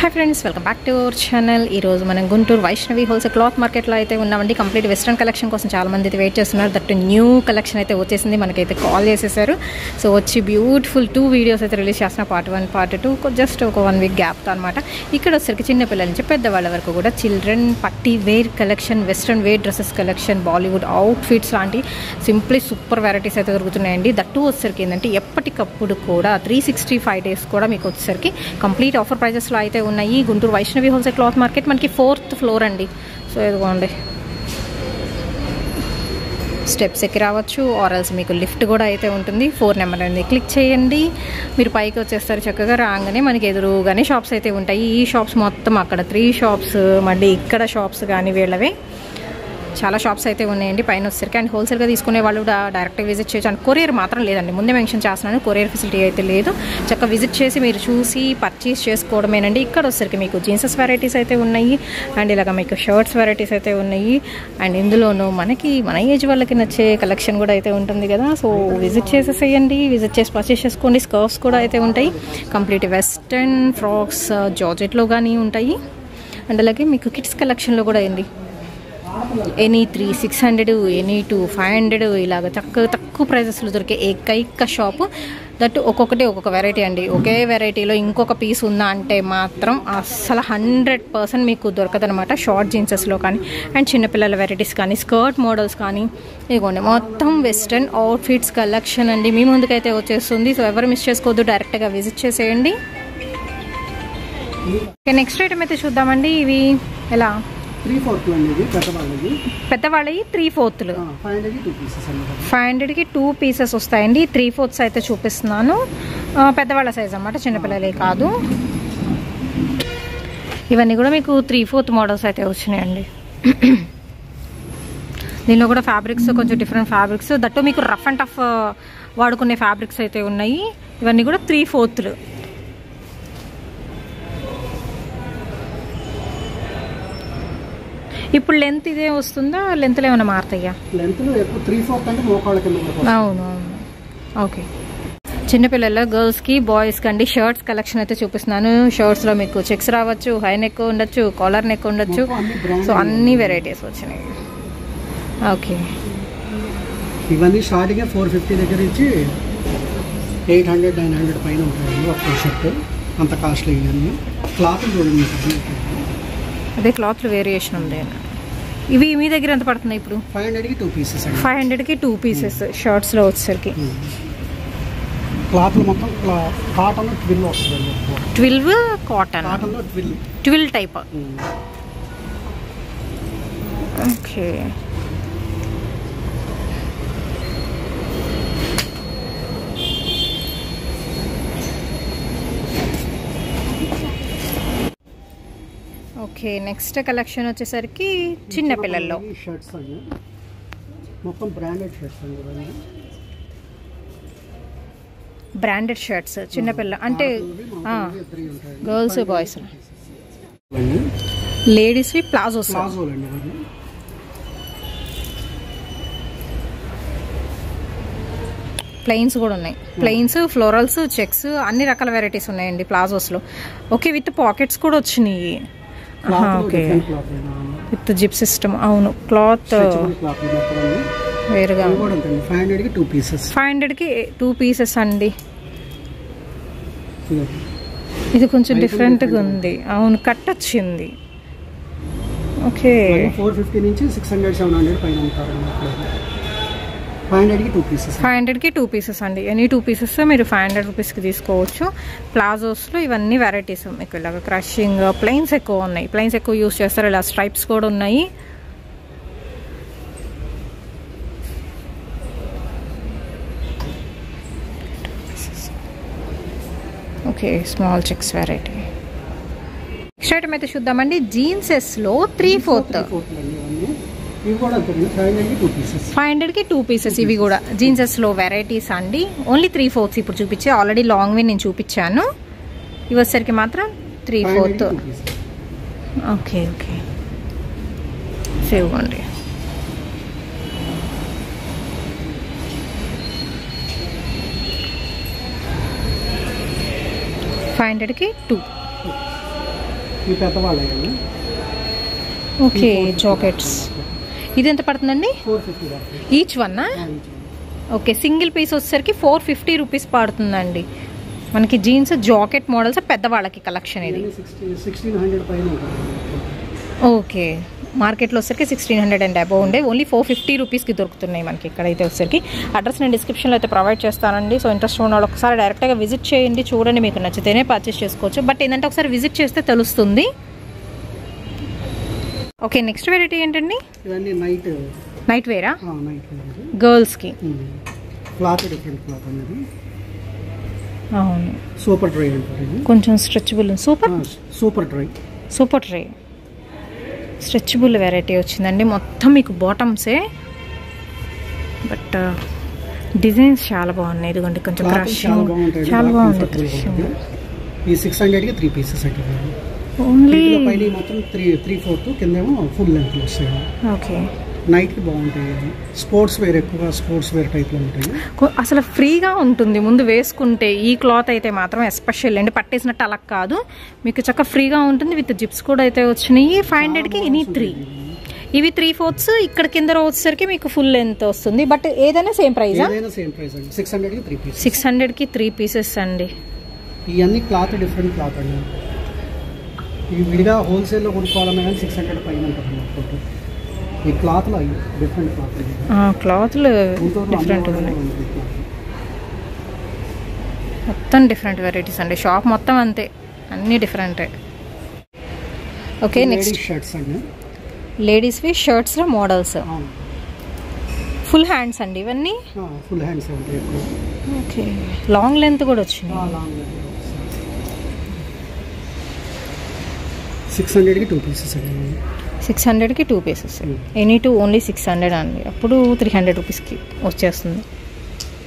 Hi friends, welcome back to our channel. ఈరోజు మనం Guntur Vaishnavi wholesale cloth మార్కెట్లో అయితే ఉన్నామండి. కంప్లీట్ వెస్ట్రన్ కలెక్షన్ కోసం చాలామంది అయితే వెయిట్ చేస్తున్నారు. దట్ న్యూ కలెక్షన్ అయితే వచ్చేసింది. మనకైతే కాల్ చేసేసారు. సో వచ్చి బ్యూటిఫుల్ 2 వీడియోస్ అయితే రిలీజ్ చేస్తున్న పార్ట్ 1 పార్ట్ 2 జస్ట్ ఒక 1 వీక్ గ్యాప్తో అనమాట. ఇక్కడ వచ్చరికి చిన్నపిల్లల నుంచి పెద్దవాళ్ళ వరకు కూడా చిల్డ్రన్ పట్టి wear collection, western wear dresses collection, Bollywood outfits లాంటి సింప్లీ సూపర్ వెరైటీస్ అయితే దొరుకుతున్నాయండి. దట్టు వచ్చరికి ఏంటంటే ఎప్పటికప్పుడు కూడా 365 days కూడా మీకు వచ్చేసరికి కంప్లీట్ ఆఫర్ ప్రైజెస్లో అయితే ఉన్నాయి. Guntur Vaishnavi wholesale cloth market మనకి 4th ఫ్లోర్ అండి. సో ఇదిగోండి, స్టెప్స్ ఎక్కి రావచ్చు, ఆర్ఎల్స్ మీకు లిఫ్ట్ కూడా అయితే ఉంటుంది. 4 నెంబర్ అనేది క్లిక్ చేయండి, మీరు పైకి వచ్చేస్తారు. చక్కగా రాగానే మనకి ఎదురుగానే షాప్స్ అయితే ఉంటాయి. ఈ షాప్స్ మొత్తం అక్కడ 3 షాప్స్, మళ్ళీ ఇక్కడ షాప్స్ కానీ వీళ్ళవే చాలా షాప్స్ అయితే ఉన్నాయండి పైన వచ్చేసరికి. అండ్ హోల్సేల్గా తీసుకునే వాళ్ళు డైరెక్ట్గా విజిట్ చేయొచ్చు. అండ్ కొరియర్ మాత్రం లేదండి, ముందే మెన్షన్ చేస్తున్నాను, కొరియర్ ఫెసిలిటీ అయితే లేదు. చక్కగా విజిట్ చేసి మీరు చూసి పర్చేస్ చేసుకోవడమేనండి. ఇక్కడ వచ్చేసరికి మీకు జీన్సెస్ వెరైటీస్ అయితే ఉన్నాయి, అండ్ ఇలాగ మీకు షర్ట్స్ వెరైటీస్ అయితే ఉన్నాయి. అండ్ ఇందులోనూ మన ఏజ్ వాళ్ళకి నచ్చే కలెక్షన్ కూడా అయితే ఉంటుంది కదా. సో విజిట్ చేసేసేయండి, విజిట్ చేసి పర్చేస్ చేసుకోండి. స్కర్ట్స్ కూడా అయితే ఉంటాయి, కంప్లీట్ వెస్ట్రన్ ఫ్రాక్స్ జార్జెట్లో కానీ ఉంటాయి. అండ్ అలాగే మీకు కిడ్స్ కలెక్షన్లో కూడా అయింది. ఎనీ 300-600, ఎనీ 500 ఇలాగ తక్కువ ప్రైజెస్లో దొరికే ఏకైక షాపు. దట్ ఒక్కొక్కటి ఒక్కొక్క వెరైటీ అండి. ఒకే వెరైటీలో ఇంకొక పీస్ ఉందా అంటే మాత్రం అస్సలు 100% మీకు దొరకదనమాట. షార్ట్ జీన్సెస్లో కానీ, అండ్ చిన్నపిల్లల వెరైటీస్ కానీ, స్కర్ట్ మోడల్స్ కానీ, ఇదిగోండి మొత్తం వెస్ట్రన్ అవుట్ఫిట్స్ కలెక్షన్ అండి మీ ముందుకైతే వచ్చేస్తుంది. సో ఎవరు మిస్ చేసుకోవద్దు, డైరెక్ట్గా విజిట్ చేసేయండి. నెక్స్ట్ ఐటమ్ అయితే చూద్దామండి. ఇవి ఎలా 3/4 అండి, పెద్దవాళ్ళవి 3/4. 500కి 2 పీసెస్ వస్తాయండి. 3/4 అయితే చూపిస్తున్నాను. పెద్దవాళ్ళ సైజ్ అన్నమాట, చిన్నపిల్లలే కాదు. ఇవన్నీ కూడా మీకు 3/4 మోడల్స్ అయితే వచ్చినాయండి. దీనిలో కూడా ఫ్యాబ్రిక్స్ కొంచెం డిఫరెంట్ ఫ్యాబ్రిక్స్, దట్టు మీకు రఫ్ అండ్ టఫ్ వాడుకునే ఫ్యాబ్రిక్స్ అయితే ఉన్నాయి. ఇవన్నీ కూడా 3/4. ఇప్పుడు లెంత్ ఇదే వస్తుందా, లెంత్లో ఏమైనా మారుతాయా? అవును, ఓకే. చిన్నపిల్లల గర్ల్స్కి బాయ్స్కి అండి షర్ట్స్ కలెక్షన్ అయితే చూపిస్తున్నాను. షర్ట్స్లో మీకు చెక్స్ రావచ్చు, హై నెక్ ఉండొచ్చు, కాలర్ నెక్ ఉండొచ్చు. సో అన్ని వెరైటీస్ వచ్చినాయి. ఓకే, ఇవన్నీ స్టార్టింగ్ 450 దగ్గర నుంచి 800-900 పైన ఉంటాయండి ఒక షర్ట్. అంత కాస్ట్లీ ఇవన్నీ. క్లాత్ చూడండి, అదే క్లాత్లో వేరియేషన్ ఉంది. ఇవి మీ దగ్గర ఎంత పడుతున్నాయి ఇప్పుడు? 500కి 2 పీసెస్. 500కి 2 పీసెస్ షర్ట్స్లో వచ్చేసరికి. క్లాత్ మొత్తం కాటన్ 12 వస్తుంది. 12 cotton, 12 type. Okay, okay. Next collection వచ్చేసరికి చిన్నపిల్లల్లో షర్ట్స్ అండి, మొత్తం బ్రాండెడ్ షర్ట్స్ అండి. బ్రాండెడ్ షర్ట్స్ చిన్నపిల్ల అంటే గర్ల్స్ బాయ్స్. లేడీస్వి ప్లాజోస్, ప్లెయిన్స్ కూడా ఉన్నాయి. ప్లెయిన్స్, ఫ్లోరల్స్, చెక్స్ అన్ని రకాల వెరైటీస్ ఉన్నాయండి ప్లాజోస్లో. ఓకే, విత్ పాకెట్స్ కూడా వచ్చినాయి. Okay, with zip system. అవును, క్లాత్ వేరుగా. 500కి 2 పీసెస్. 500కి 2 పీసెస్ అండి. ఇది కొంచెం డిఫరెంట్గా ఉంది. అవును, కట్ వచ్చింది. ఓకే, 450 నుంచి 600-700 పైన ఉంటారు. 500కి 2 పీసెస్. 500కి 2 పీసెస్ అండి. ఎనీ 2 పీసెస్ మీరు 500 రూపీస్కి తీసుకోవచ్చు. ప్లాజోస్లో ఇవన్నీ వెరైటీస్ మీకు ఇలాగ క్రషింగ్, ప్లెయిన్స్ ఎక్కువ ఉన్నాయి. ప్లెయిన్స్ ఎక్కువ యూస్ చేస్తారు. ఇలా స్ట్రైప్స్ కూడా ఉన్నాయి. Okay, small checks variety. Next item అయితే చూద్దామండి. జీన్సెస్లో 3/4. 500కి 2 పీసెస్. ఇవి కూడా జీన్సెస్లో వెరైటీస్ అండి. ఓన్లీ 3/4 ఇప్పుడు చూపించే. ఆల్రెడీ లాంగ్ వే నేను చూపించాను. ఇవి వచ్చేసరికి మాత్రం 3/4. ఓకే, ఓకే, సేవ్ అండి. 500కి 2. ఈ పెద్దవాళ్ళ ఓకే జాకెట్స్. ఇది ఎంత పడుతుందండి? 450 ఈచ్ వన్నా? ఓకే, సింగిల్ పీస్ వచ్చేసరికి 450 రూపీస్ పడుతుందండి. మనకి జీన్స్ జాకెట్ మోడల్స్ పెద్దవాళ్ళకి కలెక్షన్ ఇది. 1600 పైన. ఓకే, మార్కెట్లో వచ్చేసరికి 1600 అండ్ అబౌవ్ ఉండే, ఓన్లీ 450 రూపీస్కి దొరుకుతున్నాయి మనకి ఇక్కడైతే వచ్చేసరికి. అడ్రస్ నేను డిస్క్రిప్షన్లో అయితే ప్రొవైడ్ చేస్తానండి. సో ఇంట్రెస్ట్ ఉన్న వాళ్ళు ఒకసారి డైరెక్ట్గా విజిట్ చేయండి, చూడండి, మీకు నచ్చితేనే పర్చేస్ చేసుకోవచ్చు. బట్ ఏంటంటే ఒకసారి విజిట్ చేస్తే తెలుస్తుంది. ఓకే, నెక్స్ట్ వెరైటీ ఏంటండి? ఇవన్నీ నైట్ వేరా? నైట్ వేర్ గర్ల్స్కి. క్లాత్ డిఫరెంట్ క్లాత్ అనేది. అవును, సూపర్ డ్రై అంటారు. కొంచెం stretchable. Super dry stretchable variety వచ్చిందండి. మొత్తం మీకు బాటమ్సే, బట్ డిజైన్స్ చాలా బాగున్నాయి. ఇదిగోండి కొంచెం క్రష్, చాలా బాగుంది క్రషింగ్. ఈ 600కి 3 పీసెస్ అంటే ఓన్లీ పైన మొత్తం 3/4 కిందేమో ఫుల్ లెంత్ వస్తాయి. ఓకే, నైట్కి బాగుంటాయి. స్పోర్ట్స్ వేర్ ఎక్కువగా స్పోర్ట్స్ వేర్ టైప్లో ఉంటాయి. అసలు ఫ్రీగా ఉంటుంది ముందు వేసుకుంటే. ఈ క్లాత్ అయితే మాత్రం ఎస్పెషల్ అండి, పట్టేసినట్టు అలా కాదు, మీకు చక్కగా ఫ్రీగా ఉంటుంది. విత్ జిప్స్ కూడా అయితే వచ్చినాయి. 500కి ఎనీ 3. ఇవి 3/4. ఇక్కడ కింద వచ్చేసరికి మీకు ఫుల్ లెంత్ వస్తుంది. బట్ ఏదైనా సేమ్ ప్రైజా? 600కి 3 పీసెస్ అండి. ఇవన్నీ క్లాత్ డిఫరెంట్ క్లాత్ అండి. ఇవి విడిగా హోల్సేల్లో కొనుక్కోవాలన్నా కానీ 600 పైన ఉంటుంది. ఈ క్లాత్లో డిఫరెంట్ క్లాత్లు డిఫరెంట్ ఉన్నాయి. మొత్తం డిఫరెంట్ వెరైటీస్ అండి. షాప్ మొత్తం అంతే, అన్నీ డిఫరెంటే. ఓకే, నెక్స్ట్ షర్ట్స్ అండి. లేడీస్వి షర్ట్స్లో మోడల్స్. ఫుల్ హ్యాండ్స్ అండి ఇవన్నీ. ఫుల్ హ్యాండ్స్ ఉంటాయి. ఓకే, లాంగ్ లెంత్ కూడా వచ్చింది. 600కి 2 పీసెస్ అండి. 600కి 2 పీసెస్. ఎనీ 2 ఓన్లీ 600 అండి. అప్పుడు 300 రూపీస్కి వచ్చేస్తుంది.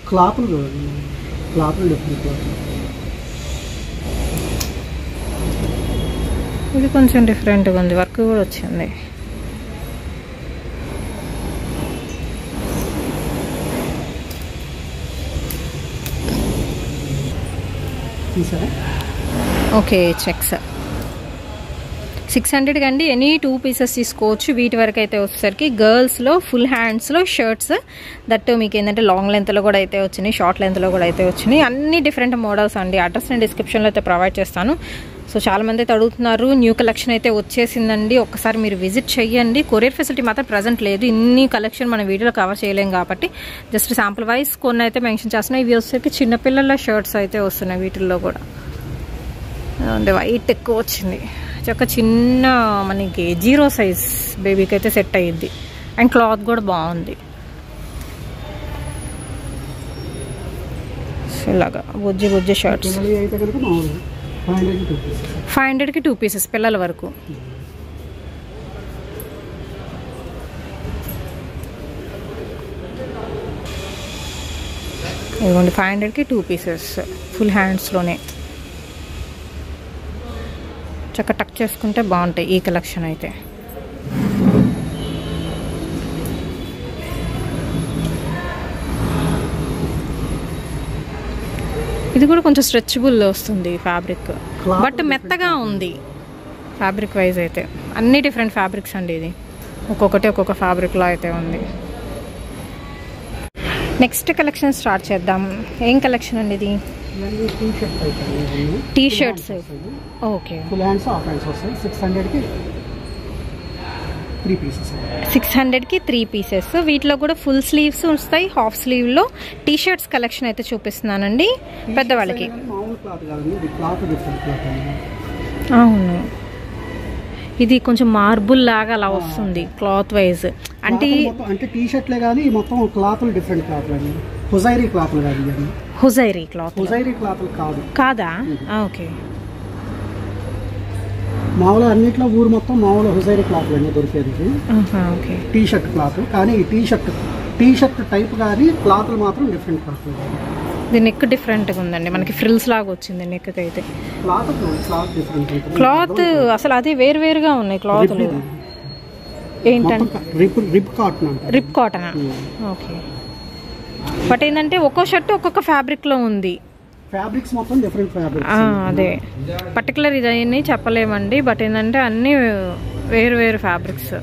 క్లాత్లు డిఫరెంట్ క్లాత్. ఇది కొంచెం డిఫరెంట్గా ఉంది, వర్క్ కూడా వచ్చింది. ఓకే, చెక్స్ 600 అండి. ఎనీ 2 పీసెస్ తీసుకోవచ్చు. వీటి వరకు అయితే వచ్చేసరికి గర్ల్స్లో ఫుల్ హ్యాండ్స్లో షర్ట్స్, దట్ మీకు ఏంటంటే లాంగ్ లెంత్లో కూడా అయితే వచ్చినాయి, షార్ట్ లెంత్లో కూడా అయితే వచ్చినాయి. అన్ని డిఫరెంట్ మోడల్స్ అండి. అడ్రస్ నేను డిస్క్రిప్షన్లో అయితే ప్రొవైడ్ చేస్తాను. సో చాలామంది అయితే అడుగుతున్నారు. న్యూ కలెక్షన్ అయితే వచ్చేసిందండి, ఒక్కసారి మీరు విజిట్ చేయండి. కొరియర్ ఫెసిలిటీ మాత్రం ప్రజెంట్ లేదు. ఇన్ని కలెక్షన్ మన వీడియోలో కవర్ చేయలేం కాబట్టి జస్ట్ శాంపుల్ వైజ్ కొన్ని అయితే మెన్షన్ చేస్తున్నాయి. ఇవి వచ్చేసరికి చిన్నపిల్లల షర్ట్స్ అయితే వస్తున్నాయి. వీటిల్లో కూడా వైట్ ఎక్కువ వచ్చింది. చక్క చిన్న మనకి 0 సైజ్ బేబీకి అయితే సెట్ అయ్యిద్ది. అండ్ క్లాత్ కూడా బాగుంది. ఇలాగా బుజ్జి షర్ట్స్ 500కి 2 పీసెస్ పిల్లల వరకు. ఇదిగోండి 500కి 2 పీసెస్ ఫుల్ హ్యాండ్స్లోనే. చక్క టక్ చేసుకుంటే బాగుంటాయి ఈ కలెక్షన్ అయితే. ఇది కూడా కొంచెం స్ట్రెచబుల్ వస్తుంది ఫ్యాబ్రిక్, బట్ మెత్తగా ఉంది ఫ్యాబ్రిక్ వైజ్ అయితే. అన్ని డిఫరెంట్ ఫ్యాబ్రిక్స్ అండి. ఇది ఒక్కొక్కటి ఒక్కొక్క ఫ్యాబ్రిక్లో అయితే ఉంది. నెక్స్ట్ కలెక్షన్ స్టార్ట్ చేద్దాం. ఏం కలెక్షన్ అండి ఇది? T shirts. Okay, full hands half hands వస్తాయి. 600కి 3 పీసెస్. వీటిలో కూడా ఫుల్ స్లీవ్స్ వస్తాయి, హాఫ్ స్లీవ్లో టీ షర్ట్స్ కలెక్షన్ అయితే చూపిస్తున్నానండి పెద్దవాళ్ళకి. అవును, ఇది కొంచెం మార్బుల్ లాగా అలా వస్తుంది క్లాత్ వైజ్. అంటే టీ షర్ట్లే కానీ మొత్తం క్లాత్లు డిఫరెంట్ క్లాత్లు అండి. హుజైరీ క్లాత్లు కాదు. హుజైరీ క్లాత్లు కాదా? ఓకే, మామూలుగా అన్నిట్లో ఊరు మొత్తం మామూలు హుజైరీ క్లాత్లు అండి దొరికేది. ఓకే, టీ షర్ట్ క్లాత్ కానీ టీ షర్ట్ టైప్ కానీ క్లాత్లు మాత్రం డిఫరెంట్ క్లాత్లు. దీని నెక్ డిఫరెంట్గా ఉందండి, మనకి ఫ్రిల్స్ లాగా వచ్చింది నెక్ అయితే. క్లాత్ అసలు అది వేరువేరుగా ఉన్నాయి క్లాత్లు. ఏంటంటే రిప్ కాటన్. ఓకే, బట్ ఏంటంటే ఒక్కో షర్ట్ ఒక్కొక్క ఫ్యాబ్రిక్లో ఉంది. ఫ్యాబ్రిక్స్ మొత్తం డిఫరెంట్ ఫ్యాబ్రిక్స్. అదే పర్టికులర్ ఇదన్నీ చెప్పలేమండి, బట్ ఏంటంటే అన్నీ వేరు వేరు ఫ్యాబ్రిక్స్.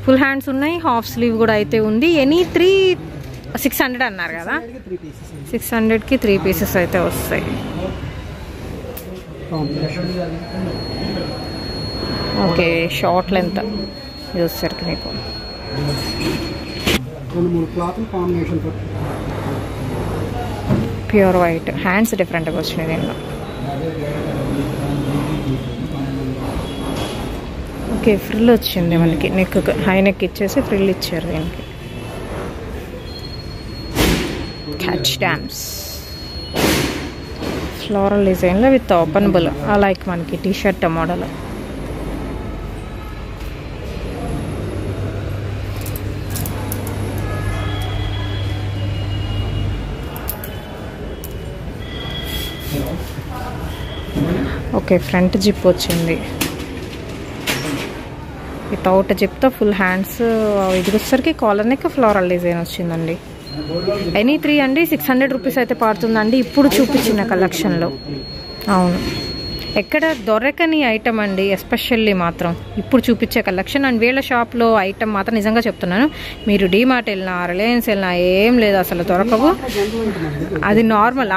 ఫుల్ హ్యాండ్స్ ఉన్నాయి, హాఫ్ స్లీవ్ కూడా అయితే ఉంది. ఎనీ 600 అన్నారు కదా, 600కి 3 పీసెస్ అయితే వస్తాయి. ఓకే, షార్ట్ లెంత్ ఇది వచ్చేసరికి మీకు ప్యూర్ వైట్. హ్యాండ్స్ డిఫరెంట్గా వచ్చినాయి దీనిలో. ఓకే, ఫ్రిల్ వచ్చింది మనకి, నెక్ హై నెక్ ఇచ్చేసి ఫ్రిల్ ఇచ్చారు దీనికి. క్యాచ్ డ్యామ్స్ ఫ్లోరల్ డిజైన్లో విత్ ఓపెనబుల్, లైక్ మనకి T shirt model. Okay, front zip వచ్చింది వితౌట్ జిప్తో, ఫుల్ హ్యాండ్స్. ఇది వచ్చేసరికి కాలర్ నెక్ ఫ్లోరల్ డిజైన్ వచ్చిందండి. ఎనీ 3 అండి, 600 రూపీస్ అయితే పడుతుందండి ఇప్పుడు చూపించిన కలెక్షన్లో. అవును, ఎక్కడ దొరకని ఐటమ్ అండి, ఎస్పెషల్లీ మాత్రం ఇప్పుడు చూపించే కలెక్షన్. అండ్ వీళ్ళ షాప్లో ఐటమ్ మాత్రం నిజంగా చెప్తున్నాను, మీరు డీమార్ట్ వెళ్ళినా రిలయన్స్ వెళ్ళినా ఏం లేదు అసలు దొరకవు. అది నార్మల్.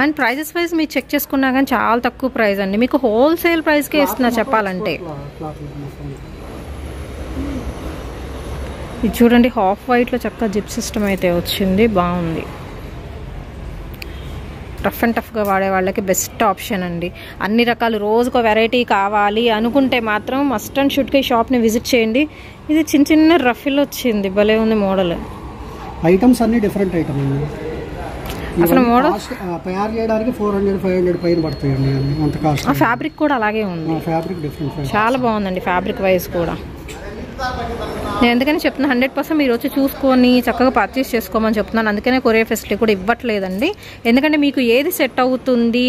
అండ్ ప్రైజెస్ వైజ్ మీరు చెక్ చేసుకున్నా కానీ చాలా తక్కువ ప్రైస్ అండి, మీకు హోల్సేల్ ప్రైస్కే ఇస్తున్నా చెప్పాలంటే. ఇది చూడండి, హాఫ్ వైట్లో చక్కగా జిప్ సిస్టమ్ అయితే వచ్చింది, బాగుంది. రఫ్ అండ్ టఫ్గా వాడే వాళ్ళకి బెస్ట్ ఆప్షన్ అండి. అన్ని రకాలు రోజుకో వెరైటీ కావాలి అనుకుంటే మాత్రం మస్ట్ అండ్ షుడ్గా ఈ షాప్ని విజిట్ చేయండి. ఇది చిన్న చిన్న రఫిల్ వచ్చింది, భలే ఉంది మోడల్. ఐటమ్స్ అన్ని డిఫరెంట్ ఐటమ్ అండి. అసలు మోడల్ తయారు చేయడానికి 400-500 పైన పడుతాయండి. అంత కాస్ట్. ఫ్యాబ్రిక్ కూడా అలాగే ఉంది, ఫ్యాబ్రిక్ డిఫరెంట్, చాలా బాగుందండి ఫ్యాబ్రిక్ వైజ్ కూడా. నేను ఎందుకని చెప్తున్నా, 100% మీరు వచ్చి చూసుకొని చక్కగా పర్చేస్ చేసుకోమని చెప్తున్నాను. అందుకనే కొరియర్ ఫెసిలిటీ కూడా ఇవ్వట్లేదండి, ఎందుకంటే మీకు ఏది సెట్ అవుతుంది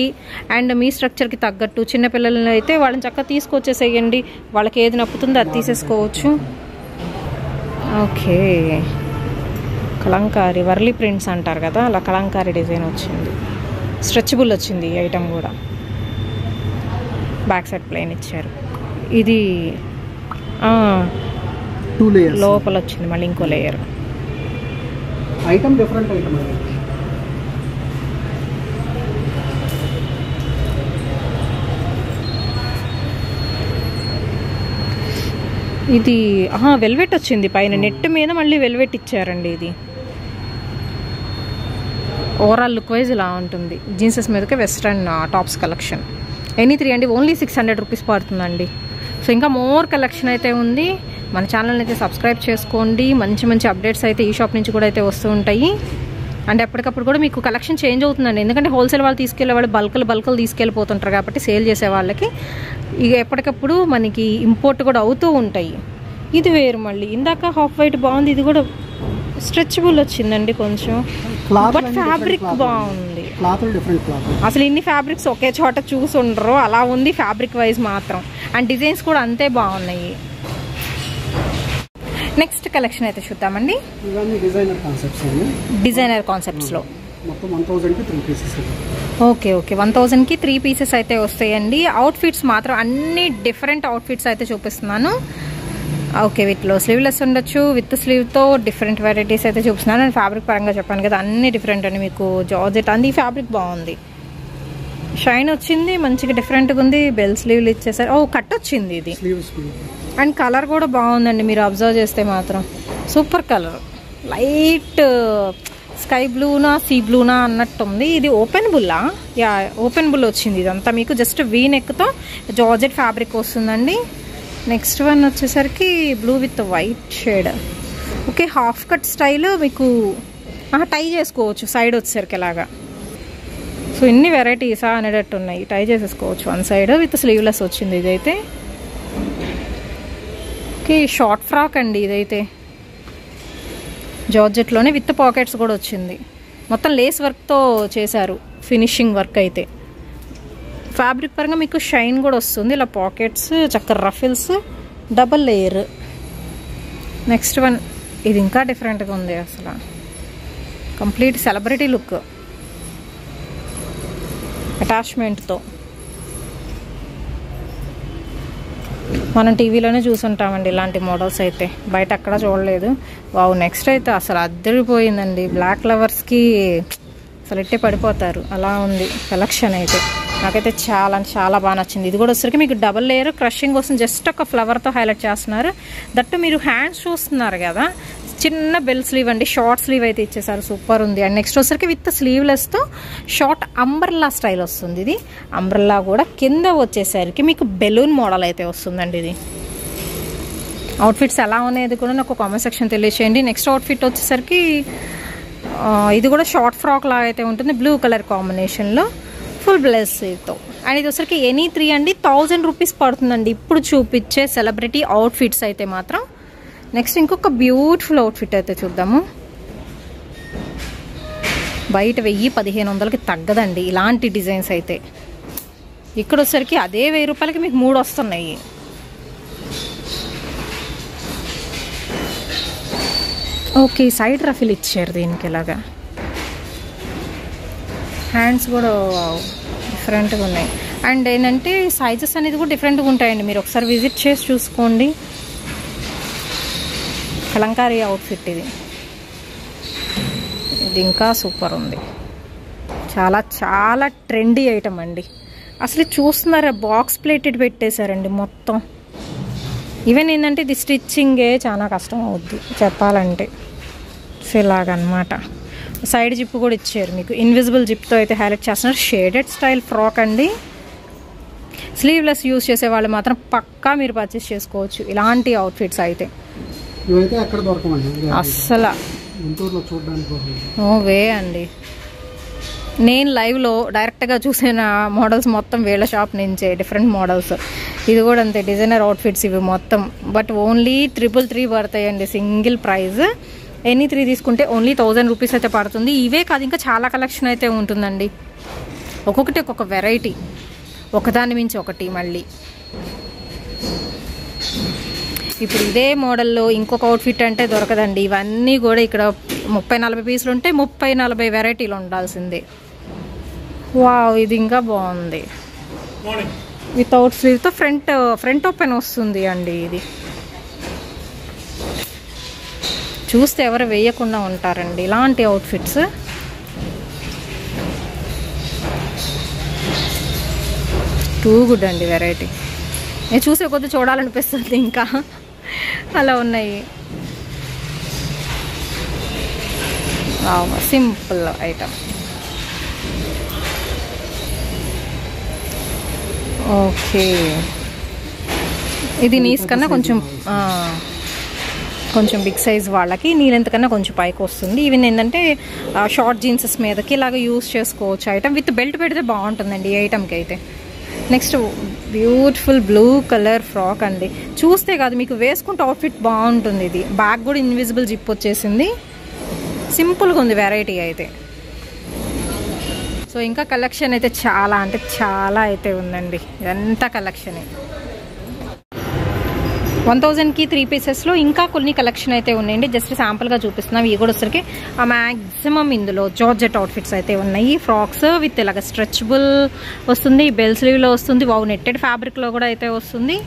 అండ్ మీ స్ట్రక్చర్కి తగ్గట్టు. చిన్నపిల్లలు అయితే వాళ్ళని చక్కగా తీసుకొచ్చేసేయండి, వాళ్ళకి ఏది నప్పుతుందో అది తీసేసుకోవచ్చు. ఓకే, కలంకారీ వర్లీ ప్రింట్స్ అంటారు కదా, అలా కలంకారీ డిజైన్ వచ్చింది. స్ట్రెచబుల్ వచ్చింది ఈ ఐటమ్ కూడా. బ్యాక్ సైడ్ ప్లెయిన్ ఇచ్చారు. ఇది 2 లేయర్స్ లోపల వచ్చింది, మళ్ళీ ఇంకో లేయర్. Item different item. ఇది వెల్వెట్ వచ్చింది పైన, నెట్ మీద మళ్ళీ వెల్వెట్ ఇచ్చారండి. ఇది ఓవరాల్ లుక్ వైజ్ ఇలా ఉంటుంది. జీన్సెస్ మీదకి వెస్ట్రన్ టాప్స్ కలెక్షన్. ఎనీ 3 అండి, ఓన్లీ 600 రూపీస్ పడుతుందండి. సో ఇంకా మోర్ కలెక్షన్ అయితే ఉంది. మన ఛానల్ని అయితే సబ్స్క్రైబ్ చేసుకోండి, మంచి మంచి అప్డేట్స్ అయితే ఈ షాప్ నుంచి కూడా అయితే వస్తూ ఉంటాయి. అండ్ ఎప్పటికప్పుడు కూడా మీకు కలెక్షన్ చేంజ్ అవుతుందండి, ఎందుకంటే హోల్సేల్ వాళ్ళు తీసుకెళ్లే వాళ్ళు బల్కులు తీసుకెళ్ళిపోతుంటారు కాబట్టి సేల్ చేసే వాళ్ళకి ఇక ఎప్పటికప్పుడు మనకి ఇంపోర్ట్ కూడా అవుతూ ఉంటాయి. ఇది వేరు, మళ్ళీ ఇందాక హాఫ్ వైట్ బాగుంది, ఇది కూడా స్ట్రెచబుల్ వచ్చిందండి కొంచెం, బట్ ఫ్యాబ్రిక్ బాగుంది. అసలు ఇన్ని ఫ్యాబ్రిక్స్ ఒకే చోట చూసి ఉండరు, అలా ఉంది ఫ్యాబ్రిక్ వైజ్ మాత్రం. అండ్ డిజైన్స్ కూడా అంతే బాగున్నాయి. నెక్స్ట్ కలెక్షన్ అయితే చూద్దామండి. డిజైనర్ కాన్సెప్ట్స్లో ఓకే 1000కి 3 పీసెస్ అయితే వస్తాయండి. అవుట్ఫిట్స్ మాత్రం అన్ని డిఫరెంట్ అవుట్ఫిట్స్ అయితే చూపిస్తున్నాను. ఓకే, వీటిలో స్లీవ్లెస్ ఉండొచ్చు, విత్ స్లీవ్తో డిఫరెంట్ వెరైటీస్ అయితే చూపిస్తున్నాను. నేను ఫ్యాబ్రిక్ పరంగా చెప్పాను కదా, అన్ని డిఫరెంట్ అండి. మీకు జార్జెట్ అంది ఫ్యాబ్రిక్ బాగుంది, షైన్ వచ్చింది, మంచిగా డిఫరెంట్గా ఉంది. బెల్ స్లీవ్లు ఇచ్చేసారు. కట్ వచ్చింది ఇది. అండ్ కలర్ కూడా బాగుందండి, మీరు అబ్జర్వ్ చేస్తే మాత్రం సూపర్ కలర్. లైట్ స్కై బ్లూనా సీ బ్లూనా అన్నట్టుంది. ఇది ఓపెన్ బుల్లా? యా, ఓపెన్ బుల్ వచ్చింది. ఇదంతా మీకు జస్ట్ వీ నెక్తో జార్జెట్ ఫ్యాబ్రిక్ వస్తుందండి. నెక్స్ట్ వన్ వచ్చేసరికి blue with white shade. Okay, half cut style మీకు టై చేసుకోవచ్చు సైడ్ వచ్చేసరికి ఇలాగా. సో ఇన్ని వెరైటీసా అనేటట్టు ఉన్నాయి, టై చేసేసుకోవచ్చు వన్ సైడ్. విత్ స్లీవ్లెస్ వచ్చింది ఇదైతే. ఓకే, షార్ట్ ఫ్రాక్ అండి ఇదైతే, జార్జెట్లోనే విత్ పాకెట్స్ కూడా వచ్చింది. మొత్తం లేస్ వర్క్తో చేశారు ఫినిషింగ్ వర్క్ అయితే. ఫ్యాబ్రిక్ పరంగా మీకు షైన్ కూడా వస్తుంది, ఇలా పాకెట్స్, చక్కర ruffles, double layer. Next one ఇది ఇంకా డిఫరెంట్గా ఉంది అసలు. కంప్లీట్ సెలబ్రిటీ లుక్ అటాచ్మెంట్తో. మనం టీవీలోనే చూసుంటామండి ఇలాంటి మోడల్స్ అయితే, బయట ఎక్కడ చూడలేదు. వావ్, నెక్స్ట్ అయితే అసలు అద్దరిపోయిందండి. బ్లాక్ లవర్స్కి అసలు ఇట్టే పడిపోతారు, అలా ఉంది కలెక్షన్ అయితే. నాకైతే చాలా చాలా బాగా నచ్చింది. ఇది కూడా వచ్చరికి మీకు డబుల్ లేయర్ క్రషింగ్ కోసం జస్ట్ ఒక ఫ్లవర్తో హైలైట్ చేస్తున్నారు. దట్టు మీరు హ్యాండ్స్ చూస్తున్నారు కదా, చిన్న బెల్ స్లీవ్ అండి, షార్ట్ స్లీవ్ అయితే ఇచ్చేసారు, సూపర్ ఉంది. అండ్ నెక్స్ట్ వచ్చరికి విత్ స్లీవ్లెస్తో షార్ట్ అంబ్రెల్లా స్టైల్ వస్తుంది. ఇది అంబ్రెల్లా కూడా కింద వచ్చేసరికి మీకు బెలూన్ మోడల్ అయితే వస్తుందండి. ఇది అవుట్ఫిట్స్ ఎలా అనేది కూడా నాకు కామెంట్ సెక్షన్ తెలియచేయండి. నెక్స్ట్ అవుట్ఫిట్ వచ్చేసరికి ఇది కూడా షార్ట్ ఫ్రాక్ లాగా అయితే ఉంటుంది, బ్లూ కలర్ కాంబినేషన్లో ఫుల్ బ్లెస్తో. అండ్ ఇది వచ్చరికి ఎనీ 3 అండి, 1000 రూపీస్ పడుతుందండి ఇప్పుడు చూపించే సెలబ్రిటీ అవుట్ఫిట్స్ అయితే మాత్రం. నెక్స్ట్ ఇంకొక బ్యూటిఫుల్ అవుట్ఫిట్ అయితే చూద్దాము. బయట 1000-1500కి తగ్గదండి ఇలాంటి డిజైన్స్ అయితే. ఇక్కడ వచ్చరికి అదే 1000 రూపాయలకి మీకు 3 వస్తున్నాయి. ఓకే, సైడ్ రఫిల్ ఇచ్చారు దీనికి ఇలాగా. హ్యాండ్స్ కూడా డిఫరెంట్గా ఉన్నాయి. అండ్ ఏంటంటే సైజెస్ అనేది కూడా డిఫరెంట్గా ఉంటాయండి, మీరు ఒకసారి విజిట్ చేసి చూసుకోండి. కలంకారీ అవుట్ఫిట్ ఇది. ఇది ఇంకా సూపర్ ఉంది, చాలా చాలా ట్రెండీ ఐటమ్ అండి. అసలు చూస్తున్నారా, బాక్స్ ప్లేటెడ్ పెట్టేశారండి మొత్తం. ఈవెన్ ఏంటంటే ఇది స్టిచ్చింగే చాలా కష్టం అవుద్ది చెప్పాలంటే. సో ఇలాగనమాట. సైడ్ జిప్ కూడా ఇచ్చారు మీకు, ఇన్విజిబుల్ జిప్తో అయితే హైలైట్ చేస్తున్నారు. షేడెడ్ స్టైల్ ఫ్రాక్ అండి. స్లీవ్లెస్ యూజ్ చేసే వాళ్ళు మాత్రం పక్కా మీరు పర్చేస్ చేసుకోవచ్చు ఇలాంటి అవుట్ఫిట్స్ అయితే. అస్సలు వే అండి. నేను లైవ్లో డైరెక్ట్గా చూసిన మోడల్స్ మొత్తం వీళ్ళ షాప్ నుంచే, డిఫరెంట్ మోడల్స్. ఇది కూడా అంతే, డిజైనర్ అవుట్ఫిట్స్ ఇవి మొత్తం. బట్ ఓన్లీ 333 పడతాయండి సింగిల్ ప్రైజ్. ఎనీ 3 తీసుకుంటే ఓన్లీ 1000 రూపీస్ అయితే పడుతుంది. ఇవే కాదు, ఇంకా చాలా కలెక్షన్ అయితే ఉంటుందండి. ఒక్కొక్కటి ఒక్కొక్క వెరైటీ, ఒకదాని మించి ఒకటి. మళ్ళీ ఇప్పుడు ఇదే మోడల్లో ఇంకొక అవుట్ఫిట్ అంటే దొరకదండి. ఇవన్నీ కూడా ఇక్కడ 30-40 పీసులు ఉంటే 30-40 వెరైటీలు ఉండాల్సిందే. వావ్, ఇది ఇంకా బాగుంది. వితౌట్ స్లీవ్తో ఫ్రంట్ ఓపెన్ వస్తుంది అండి. ఇది చూస్తే ఎవరు వేయకుండా ఉంటారండి ఇలాంటి అవుట్ఫిట్స్. టూ గుడ్ అండి వెరైటీ. నేను చూసే కొద్ది చూడాలనిపిస్తుంది, ఇంకా అలా ఉన్నాయి. Simple item. ఓకే, ఇది నీస్ కన్నా కొంచెం బిగ్ సైజ్ వాళ్ళకి, నీలెంత్ కన్నా కొంచెం పైకి వస్తుంది. ఈవెన్ ఏంటంటే షార్ట్ జీన్సెస్ మీదకి ఇలాగ యూస్ చేసుకోవచ్చు. ఐటమ్ విత్ బెల్ట్ పెడితే బాగుంటుందండి ఈ ఐటమ్కి అయితే. Next beautiful blue colour frock అండి. చూస్తే కాదు, మీకు వేసుకుంటే అవుట్ఫిట్ బాగుంటుంది. ఇది బ్యాక్ కూడా ఇన్విజిబుల్ జిప్ వచ్చేసింది, సింపుల్గా ఉంది వెరైటీ అయితే. సో ఇంకా కలెక్షన్ అయితే చాలా అంటే చాలా అయితే ఉందండి, ఇదంతా కలెక్షనే. 1000కి 3 పీసెస్లో ఇంకా కొన్ని కలెక్షన్ అయితే ఉన్నాయండి. జస్ట్ శాంపుల్గా చూపిస్తున్నాం. ఇవి కూడా వచ్చరికి మ్యాక్సిమం ఇందులో జార్జెట్ అవుట్ఫిట్స్ అయితే ఉన్నాయి. ఫ్రాక్స్ విత్ ఇలాగ స్ట్రెచబుల్ వస్తుంది, బెల్ స్లీవ్లో వస్తుంది, వావ్ నెట్టెడ్ ఫ్యాబ్రిక్లో కూడా అయితే వస్తుంది.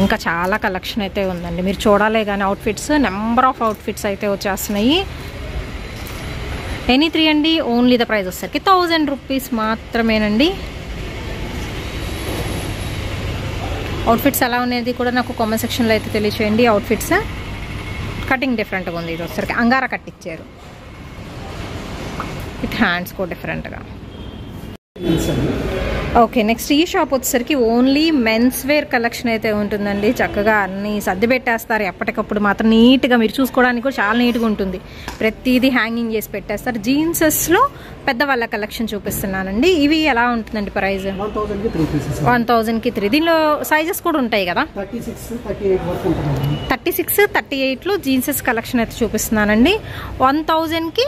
ఇంకా చాలా కలెక్షన్ అయితే ఉందండి, మీరు చూడాలే కానీ అవుట్ఫిట్స్ నెంబర్ ఆఫ్ అవుట్ఫిట్స్ అయితే వచ్చేస్తున్నాయి. ఎనీ 3 అండి, ఓన్లీ ద ప్రైస్ వచ్చేసరికి 1000 రూపీస్ మాత్రమేనండి. అవుట్ఫిట్స్ ఎలా అనేది కూడా నాకు కామెంట్ సెక్షన్లో అయితే తెలియచేయండి. అవుట్ఫిట్స్ కటింగ్ డిఫరెంట్గా ఉంది. ఇది వచ్చేసరికి అంగారా కట్ ఇచ్చారు, విత్ హ్యాండ్స్ కూడా డిఫరెంట్గా. ఓకే, నెక్స్ట్ ఈ షాప్ వచ్చేసరికి ఓన్లీ మెన్స్ వేర్ కలెక్షన్ అయితే ఉంటుందండి. చక్కగా అన్నీ సర్ది పెట్టేస్తారు ఎప్పటికప్పుడు, మాత్రం నీట్గా మీరు చూసుకోవడానికి కూడా చాలా నీట్గా ఉంటుంది. ప్రతిదీ హ్యాంగింగ్ చేసి పెట్టేస్తారు. జీన్సెస్లో పెద్దవాళ్ళ కలెక్షన్ చూపిస్తున్నానండి. ఇవి ఎలా ఉంటుందండి ప్రైస్? 1000కి 3. దీనిలో సైజెస్ కూడా ఉంటాయి కదా, 36, 38లో జీన్సెస్ కలెక్షన్ అయితే చూపిస్తున్నానండి. 1000కి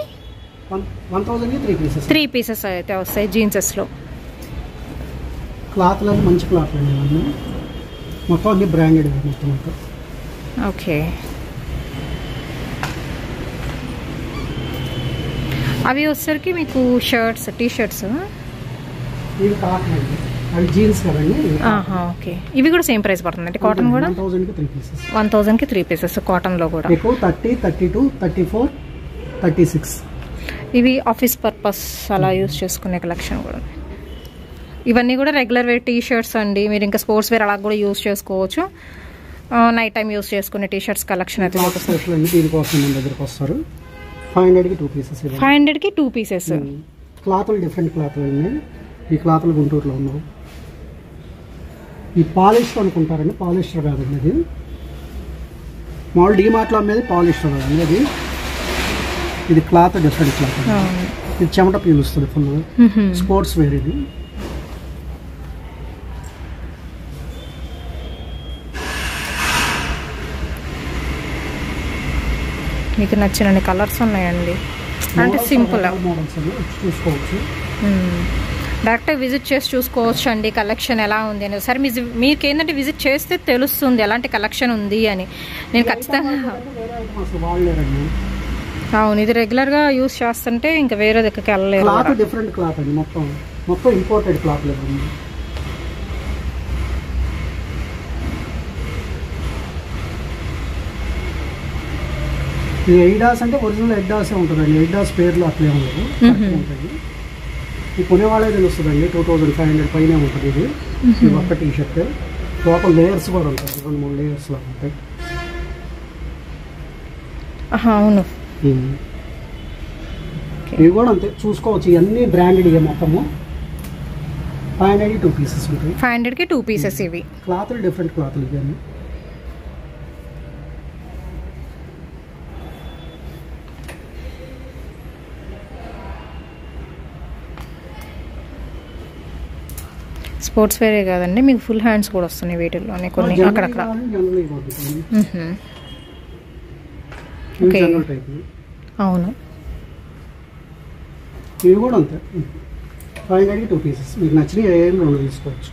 3 పీసెస్ అయితే వస్తాయి జీన్సెస్లో. క్లాత్లు అన్నీ మంచి క్లాత్లు అండి ఇవన్నీ, మొత్తం అన్ని బ్రాండెడ్ మొత్తం అంతా. ఓకే, అవి వచ్చేసరికి మీకు షర్ట్స్, టీ షర్ట్స్, ఇవి కాటన్ అండి, అవి జీన్స్ కదండి. ఓకే, ఇవి కూడా సేమ్ ప్రైస్ పడుతుంది అంటే కాటన్ కూడా 1000కి 3 పీసెస్. 1000కి 3 పీసెస్ కాటన్లో కూడా. మీకు 30, 32, 34, 36. ఇవి ఆఫీస్ పర్పస్ అలా యూస్ చేసుకునే కలెక్షన్ కూడా. ఇవన్నీ కూడా రెగ్యులర్ వేర్ టీ షర్ట్స్ అండి, మీరు ఇంకా స్పోర్ట్స్ వేర్ అలా కూడా యూస్ చేసుకోవచ్చు. నైట్ టైం యూస్ చేసుకునే టీ షర్ట్స్ కలెక్షన్ అయితే దీనికోసం మన దగ్గరకు వస్తారు. 500కి 2 పీసెస్. 500కి 2 పీసెస్. క్లాత్లు డిఫరెంట్ క్లాత్లు అండి. ఈ క్లాత్లు గుంటూరులో ఉన్నావు. ఈ పాలిస్టర్ అనుకుంటారండి, పాలిస్టర్ కాదండి అది. మామూలు డీమార్ట్లో అమ్మేది పాలిస్టర్ కాదండి అది. ఇది క్లాత్ డిఫరెంట్ క్లాత్. ఇది చెమట పీలుస్తుంది ఫుల్. స్పోర్ట్స్ వేర్ ఇది. మీకు నచ్చిన కలర్స్ ఉన్నాయండి, అంటే సింపుల్ మోడల్స్ చూసుకోవచ్చు. డైరెక్ట్ విజిట్ చేసి చూసుకోవచ్చు అండి కలెక్షన్ ఎలా ఉంది అని. ఒకసారి మీకు ఏంటంటే విజిట్ చేస్తే తెలుస్తుంది ఎలాంటి కలెక్షన్ ఉంది అని. నేను ఖచ్చితంగా అవును, ఇది రెగ్యులర్గా యూస్ చేస్తుంటే ఇంకా వేరే దగ్గరికి వెళ్ళలేదు. క్లాత్ డిఫరెంట్ క్లాత్ అండి, మొత్తం ఇంపోర్టెడ్ క్లాత్ లేదు. ఇది ఎయిడాస్ అంటే ఒరిజినల్ ఎయిడాసే ఉంటుందండి, ఎయిడాస్ పేర్లు అట్లే ఉండదు, ఉంటుంది. ఈ కొనేవాళ్ళే తెలుస్తుందండి. 2500 పైనే ఉంటుంది ఇది. ఇది ఒక్క టీ షర్ట్. లోపల లేయర్స్ కూడా ఉంటాయి, 2-3 లేయర్స్ లాగా ఉంటాయి. అవును, ఇవి కూడా అంతే చూసుకోవచ్చు. ఇవన్నీ బ్రాండెడ్ మొత్తము. 500కి 2 పీసెస్ ఉంటాయి. 500కి 2 పీసెస్. ఇవి క్లాత్లు డిఫరెంట్ క్లాత్లు ఇవన్నీ. స్పోర్ట్స్ వేరే కాదండి, మీకు ఫుల్ హ్యాండ్స్ కూడా వస్తున్నాయి వీటిల్లోనే కొన్ని అక్కడక్కడ. అవును, ఇవి కూడా అంతే. 500కి 2 పీసెస్. మీకు నచ్చిన ఏం 2 తీసుకోవచ్చు.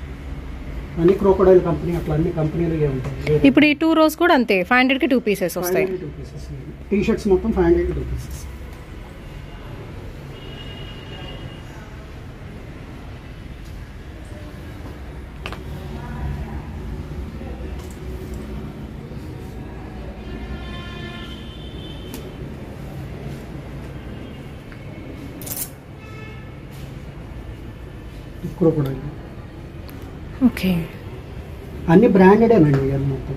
అన్ని క్రోకోడైల్ కంపెనీ అట్లా అన్ని కంపెనీలు ఉంటాయి. ఇప్పుడు ఈ 2 రోస్ కూడా అంతే 500కి 2 పీసెస్ వస్తాయి. టీ షర్ట్స్ మొత్తం 500కి 2 పీసెస్. క్రోకోడైల్ ఓకే, అన్ని బ్రాండెడేనండి ఇవన్నీ మొత్తం.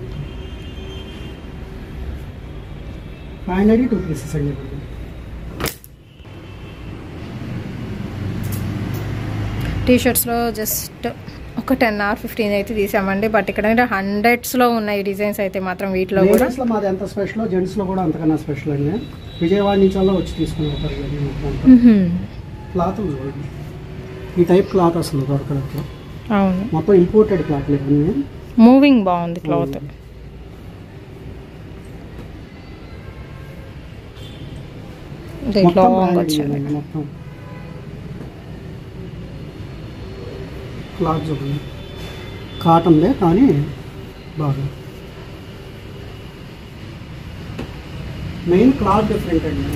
500కి 2 పీసెస్ అండి. టీ షర్ట్స్లో జస్ట్ ఒక 10 or 15 అయితే తీసామండి. బట్ ఇక్కడ 100స్లో ఉన్నాయి డిజైన్స్ అయితే మాత్రం. వీటిలో కూడా మాది ఎంత స్పెషల్, జెంట్స్లో కూడా అంతకన్నా స్పెషల్ అండి. విజయవాడ నుంచి అలా వచ్చి తీసుకుని పోతారు. క్లాత్ చూడండి, ఈ టైప్ క్లాత్ అసలు దొరకదు. అవును, మొత్తం ఇంపోర్టెడ్ క్లాత్ లేదు. మూవింగ్ బాగుంది క్లాత్. మొత్తం క్లాత్ చూడండి, కాటన్లే కానీ బాగా. మెయిన్ క్లాత్ డిఫరెంట్ అండి.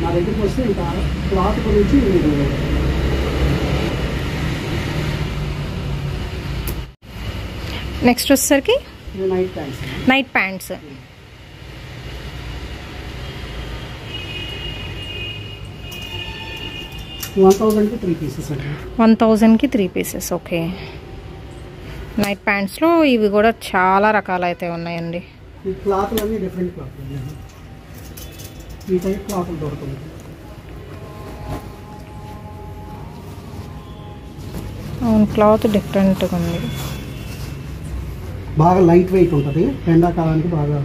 నా దగ్గరికి వస్తే ఇంకా క్లాత్ గురించి మీరు నెక్స్ట్ వచ్చేసరికి నైట్ ప్యాంట్స్. $1000కి 3 పీసెస్ అండి. 1000కి 3 పీసెస్. ఓకే, నైట్ ప్యాంట్స్లో ఇవి కూడా చాలా రకాలు అయితే ఉన్నాయండి. ఈ క్లాత్లు అన్నీ డిఫరెంట్ క్లాత్. ఈ టైప్ క్లాత్లు దొరుకుతుంది. అవును, క్లాత్ డిఫరెంట్గా ఉంది. బాగా లైట్ వెయిట్ ఉంటుంది. ఎండాకాలానికి బాగా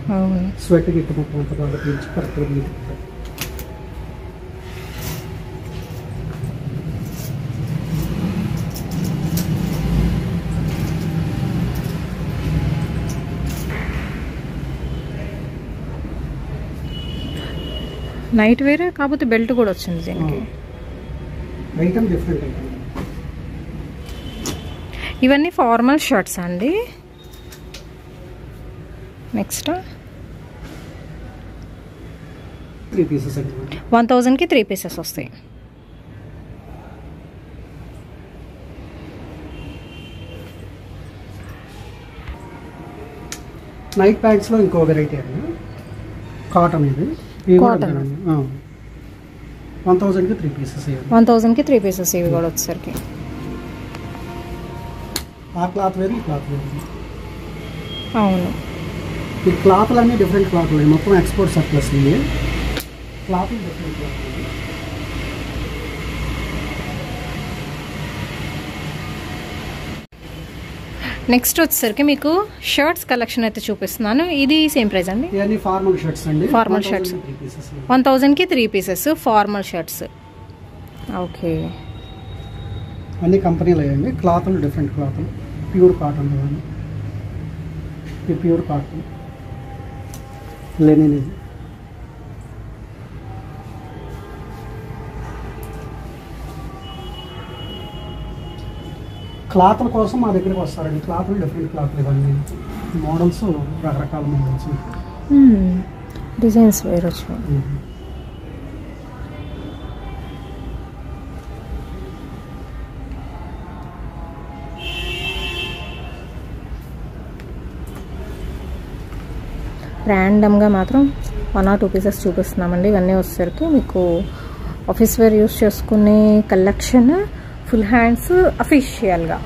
స్వెట్ గిట్టుకుంటుంది. అంత బాగా పీల్చి కరెక్ట్గా గిట్టుకుంటుంది. నైట్ వేరే కాకపోతే బెల్ట్ కూడా వచ్చింది దీనికి. Item different. ఇవన్నీ ఫార్మల్ షర్ట్స్ అండి. నెక్స్ట్ 3 పీసెస్ అండి. 1000కి 3 పీసెస్ వస్తాయి. నైట్ ప్యాంట్స్లో ఇంకో వెరైటీ అండి, కాటన్ ఇది. కాటన్ 1000కి 3 పీసెస్. 1000కి 3 పీసెస్ ఇవి కూడా వచ్చేసరికి. ఆ క్లాత్ వేరు, ఈ క్లాత్ వేరు. అవును, ఈ క్లాత్లు అన్నీ డిఫరెంట్ క్లాత్లు, మొత్తం ఎక్స్పోర్ట్ సర్ప్లస్. ఇవి క్లాత్లు డిఫరెంట్ క్లాత్లు. నెక్స్ట్ వచ్చేసరికి మీకు షర్ట్స్ కలెక్షన్ అయితే చూపిస్తున్నాను. ఇది సేమ్ ప్రైస్ అండి. ఇవన్నీ ఫార్మల్ షర్ట్స్ అండి. ఫార్మల్ షర్ట్స్ 1000కి 3 పీసెస్ ఫార్మల్ షర్ట్స్. ఓకే, అన్ని కంపెనీలు అయ్యండి. క్లాత్లు డిఫరెంట్ క్లాత్లు, ప్యూర్ కాటన్. ఇది ప్యూర్ కాటన్, లెనిన్. ఇది క్లాత్ల కోసం మా దగ్గరికి వస్తారండి. క్లాత్లు డిఫరెంట్ క్లాత్లు, ఇవన్నీ మోడల్స్, రకరకాల మోడల్స్, డిజైన్స్ వేరు వచ్చి. ర్యాండమ్గా మాత్రం 1 or 2 పీసెస్ చూపిస్తున్నామండి. ఇవన్నీ వచ్చేసరికి మీకు ఆఫీస్ వేర్ యూస్ చేసుకునే కలెక్షన్. ఫుల్ హ్యాండ్స్ అఫీషియల్గా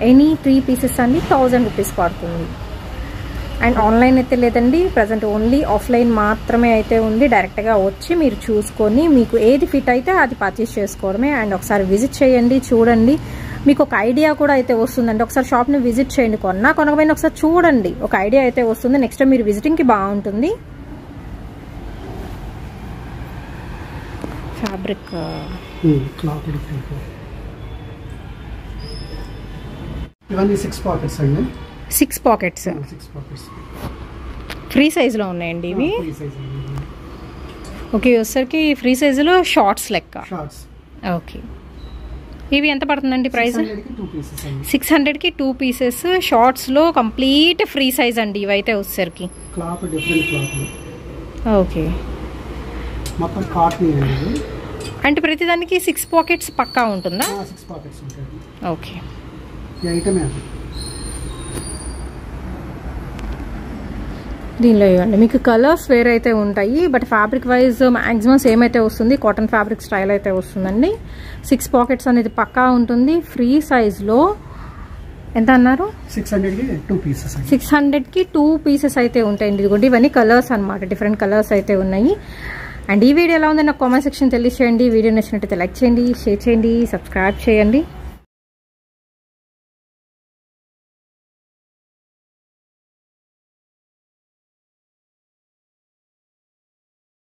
ఎనీ 3 పీసెస్ అండి 1000 రూపీస్ పడుతుంది. అండ్ ఆన్లైన్ అయితే లేదండి, ప్రజెంట్ ఓన్లీ ఆఫ్లైన్ మాత్రమే అయితే ఉంది. డైరెక్ట్గా వచ్చి మీరు చూసుకొని మీకు ఏది ఫిట్ అయితే అది పర్చేస్ చేసుకోవడమే. అండ్ ఒకసారి విజిట్ చేయండి, చూడండి, మీకు ఒక ఐడియా కూడా అయితే వస్తుందండి. ఒకసారి షాప్ని విజిట్ చేయండి, కొనకపోయినా ఒకసారి చూడండి, ఒక ఐడియా అయితే వస్తుంది. నెక్స్ట్ మీరు విజిటింగ్కి బాగుంటుంది. Fabric cloth different. ఇవన్నీ 6 పాకెట్స్ అండి. 6 పాకెట్స్ 6 పాకెట్స్ ఫ్రీ సైజులో ఉన్నాయండి ఇవి. ఓకే, వచ్చేసరికి ఫ్రీ సైజులో షార్ట్స్ లెక్క. ఓకే, ఇవి ఎంత పడుతుందండి ప్రైస్? 600కి 2 పీసెస్ షార్ట్స్లో కంప్లీట్ ఫ్రీ సైజ్ అండి ఇవైతే వచ్చేసరికి. Cloth different cloth. ఓకే, మొత్తం కాటన్ అండి. అంటే ప్రతిదానికి 6 పాకెట్స్ పక్కా ఉంటుందా? 6 పాకెట్స్ ఉంటాయి. ఓకే, ఈ ఐటమే అది. దీనిలో ఇవ్వండి మీకు కలర్స్ వేరే అయితే ఉంటాయి, but fabric wise maximum same అయితే వస్తుంది. కాటన్ ఫ్యాబ్రిక్ స్టైల్ అయితే వస్తుందండి. 6 పాకెట్స్ అనేది పక్కా ఉంటుంది. ఫ్రీ సైజ్లో ఎంత అన్నారు? 600కి 2 పీసెస్. 600కి 2 పీసెస్ అయితే ఉంటాయండి. ఇదిగోండి, ఇవన్నీ కలర్స్ అనమాట, డిఫరెంట్ కలర్స్ అయితే ఉన్నాయి. అండ్ ఈ వీడియో ఎలా ఉందని నాకు కామెంట్ సెక్షన్ తెలియచేయండి. వీడియో నచ్చినట్టయితే లైక్ చేయండి, షేర్ చేయండి, సబ్స్క్రైబ్ చేయండి.